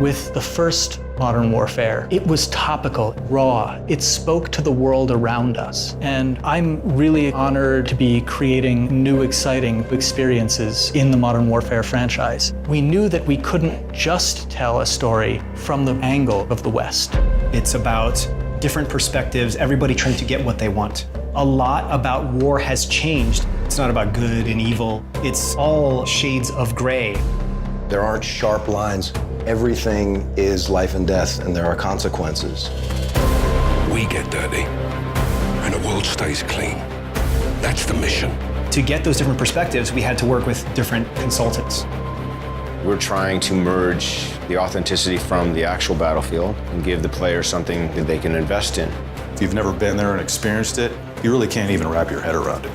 With the first modern warfare, it was topical, raw. It spoke to the world around us. And I'm really honored to be creating new, exciting experiences in the Modern Warfare franchise. We knew that we couldn't just tell a story from the angle of the West. It's about different perspectives, everybody trying to get what they want. A lot about war has changed. It's not about good and evil. It's all shades of gray. There aren't sharp lines. Everything is life and death, and there are consequences. We get dirty, and the world stays clean. That's the mission. To get those different perspectives, we had to work with different consultants. We're trying to merge the authenticity from the actual battlefield and give the player something that they can invest in. If you've never been there and experienced it, you really can't even wrap your head around it.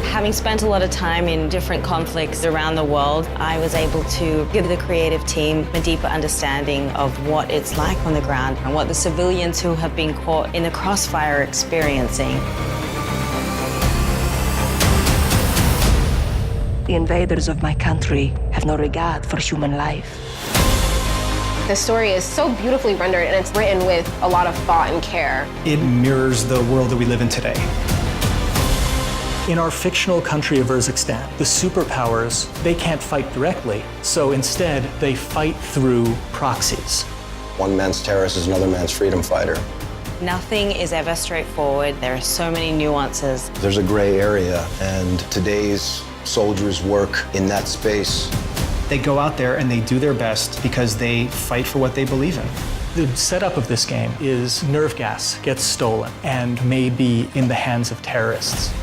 Having spent a lot of time in different conflicts around the world, I was able to give the creative team a deeper understanding of what it's like on the ground and what the civilians who have been caught in the crossfire are experiencing. The invaders of my country have no regard for human life. The story is so beautifully rendered, and it's written with a lot of thought and care. It mirrors the world that we live in today. In our fictional country of Urzikstan, the superpowers, they can't fight directly, so instead they fight through proxies. One man's terrorist is another man's freedom fighter. Nothing is ever straightforward. There are so many nuances. There's a gray area, and today's soldiers work in that space. They go out there and they do their best because they fight for what they believe in. The setup of this game is nerve gas gets stolen and may be in the hands of terrorists.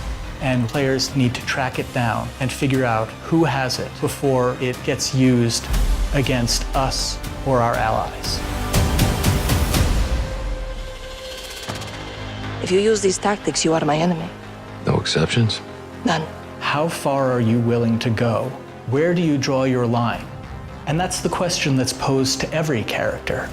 And players need to track it down and figure out who has it before it gets used against us or our allies. If you use these tactics, you are my enemy. No exceptions? None. How far are you willing to go? Where do you draw your line? And that's the question that's posed to every character.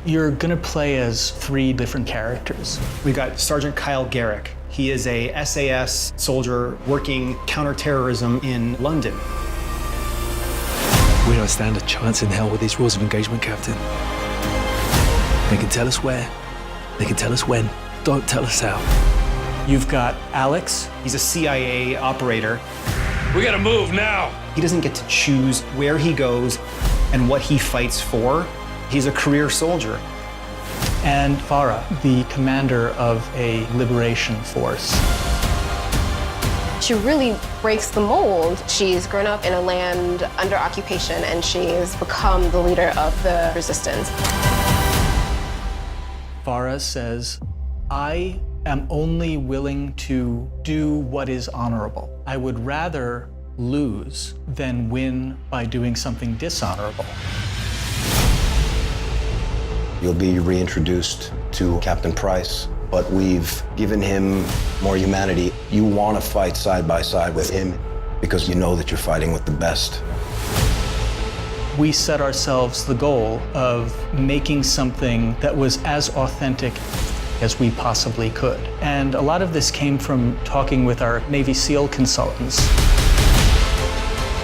You're gonna play as 3 different characters. We've got Sergeant Kyle Garrick. He is a SAS soldier working counterterrorism in London. We don't stand a chance in hell with these rules of engagement, Captain. They can tell us where, they can tell us when, don't tell us how. You've got Alex. He's a CIA operator. We gotta move now! He doesn't get to choose where he goes and what he fights for. He's a career soldier. And Farah, the commander of a liberation force. She really breaks the mold. She's grown up in a land under occupation, and she's become the leader of the resistance. Farah says, I am only willing to do what is honorable. I would rather lose than win by doing something dishonorable. You'll be reintroduced to Captain Price, but we've given him more humanity. You want to fight side by side with him because you know that you're fighting with the best. We set ourselves the goal of making something that was as authentic as we possibly could. And a lot of this came from talking with our Navy SEAL consultants.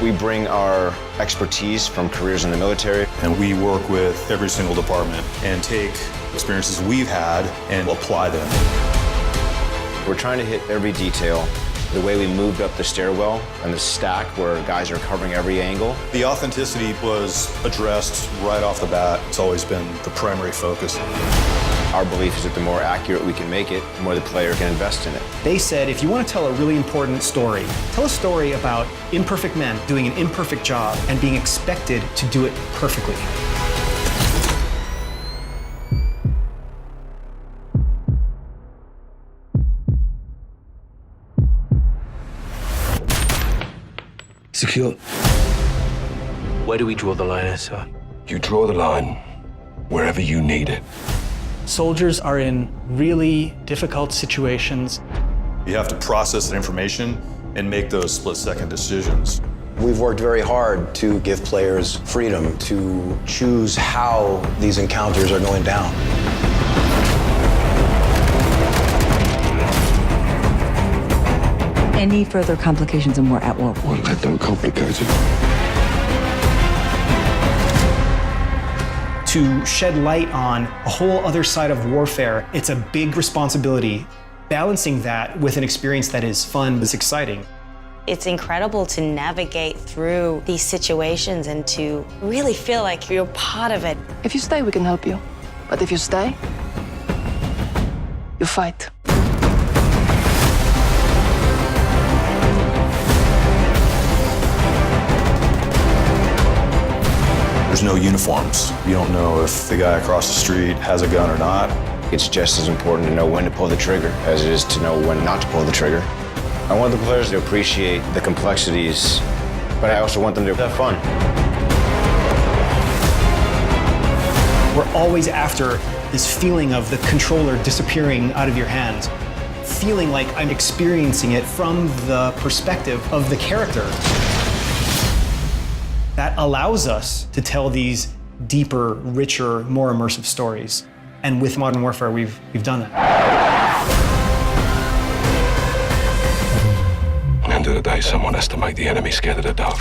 We bring our expertise from careers in the military. And we work with every single department and take experiences we've had and apply them. We're trying to hit every detail. The way we moved up the stairwell and the stack where guys are covering every angle. The authenticity was addressed right off the bat. It's always been the primary focus. Our belief is that the more accurate we can make it, the more the player can invest in it. They said, if you want to tell a really important story, tell a story about imperfect men doing an imperfect job and being expected to do it perfectly. Secure. Where do we draw the line, sir? You draw the line wherever you need it. Soldiers are in really difficult situations. You have to process that information and make those split-second decisions. We've worked very hard to give players freedom to choose how these encounters are going down. Any further complications and we're at war. Well, that don't complicate it. to shed light on a whole other side of warfare. It's a big responsibility. Balancing that with an experience that is fun, is exciting. It's incredible to navigate through these situations and to really feel like you're part of it. If you stay, we can help you. But if you stay, you fight. There's no uniforms. You don't know if the guy across the street has a gun or not. It's just as important to know when to pull the trigger as it is to know when not to pull the trigger. I want the players to appreciate the complexities, but I also want them to have fun. We're always after this feeling of the controller disappearing out of your hand, feeling like I'm experiencing it from the perspective of the character. That allows us to tell these deeper, richer, more immersive stories. And with Modern Warfare, we've done that. At the end of the day, someone has to make the enemy scared of the dark.